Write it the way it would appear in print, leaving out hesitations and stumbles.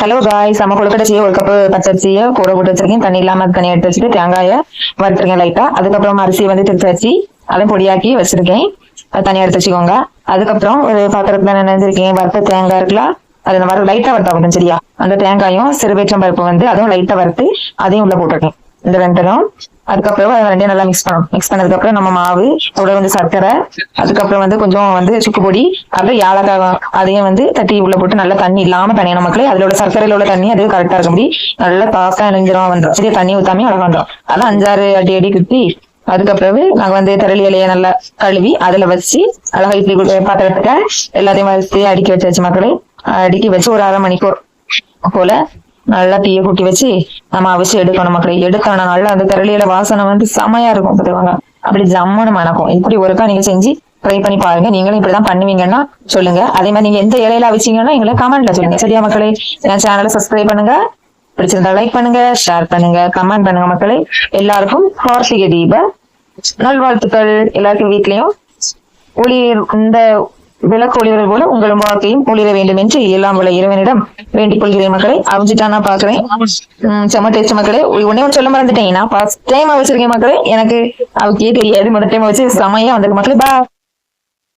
Hello guys, நம்ம கொழுக்கட்டை செய்ய ஒரு கப்பு பச்சரிசியை கூற போட்டு வச்சிருக்கேன். தண்ணி இல்லாம தண்ணி எடுத்து வச்சுட்டு தேங்காயை வறுத்துருக்கேன் லைட்டா. அதுக்கப்புறம் அரிசியை வந்து திருத்தி வச்சு அதை பொடியாக்கி வச்சிருக்கேன். அது தனியாக எடுத்து வச்சுக்கோங்க. அதுக்கப்புறம் ஒரு பாத்திரத்துல நினைஞ்சிருக்கேன் வறுத்த தேங்காய் இருக்கலாம், அது இந்த மாதிரி லைட்டா வறுத்தா போதும் சரியா. அந்த தேங்காயும் சிறுபேற்றம் பருப்பு வந்து அதுவும் லைட்டா வறுத்து அதையும் உள்ள போட்டிருக்கேன் இந்த ரெண்டும். அதுக்கப்புறம் ரெண்டையும் நல்லா மிக்ஸ் பண்ணதுக்கு அப்புறம் நம்ம மாவு கூட வந்து சர்க்கரை, அதுக்கப்புறம் வந்து கொஞ்சம் வந்து சுக்கு பொடி, அப்புறம் ஏலக்காய் அதையும் வந்து தட்டி உள்ள போட்டு நல்லா தண்ணி இல்லாம தனியான மக்களே அதுல உள்ள சர்க்கரையில உள்ள தண்ணி அது கரெக்டா இருக்க முடி நல்லா பாக்கா இணைஞ்சிரும் வந்துடும். சரியா, தண்ணி ஊத்தாமே அழகா வந்துடும். அதெல்லாம் 5-6 அடி அடி குத்தி அதுக்கப்புறம் நாங்க வந்து திரளி இலைய நல்லா கழுவி அதுல வச்சு அழகா இட்லி பாத்திரத்துக்கு எல்லாத்தையும் வச்சு அடுக்கி வச்சாச்சு மக்களே. அடுக்கி வச்சு ஒரு 1/2 மணிக்கூர் போல நல்லா தீய கூட்டி வச்சு நம்ம அவிச்சு எடுக்கணும் மக்களே. எடுக்கணும் நல்லா அந்த திரளியில வாசனை வந்து செமையா இருக்கும் பார்த்துவாங்க, அப்படி ஜம்முன்னு மணக்கும். இப்படி ஒருக்கா நீங்க செஞ்சு ட்ரை பண்ணி பாருங்க. நீங்களும் இப்படிதான் பண்ணுவீங்கன்னா சொல்லுங்க. அதே மாதிரி நீங்க எந்த இலையில அவிச்சீங்கன்னா எங்களை கமெண்ட்ல சொல்லுங்க. சரியா மக்களே, என் சேனலை சப்ஸ்கிரைப் பண்ணுங்க, பிடிச்சிருந்தா லைக் பண்ணுங்க, ஷேர் பண்ணுங்க, கமெண்ட் பண்ணுங்க மக்களே. எல்லாருக்கும் கார்த்திகை தீப நல்வாழ்த்துக்கள். எல்லாருக்கும் வீட்லயும் இந்த விளக்கு ஒளிவர்கள் போல உங்கள் வாழ்க்கையும் ஒளிர வேண்டும் என்று எல்லாம் உள்ள இறைவனிடம் வேண்டிக் கொள்கிறேன் மக்களே. அவிஞ்சிட்டா நான் பாக்குறேன். செம்ம டேஸ்ட் மக்களே. ஒன்னே ஒன்று சொல்ல மறந்துட்டேன், நான் ஃபர்ஸ்ட் டைம் வச்சிருக்கேன் மக்களே. எனக்கு அவக்கே தெரியாது, முதல் டைம் வச்சு செமையா வந்திருக்கு மக்களே. பா.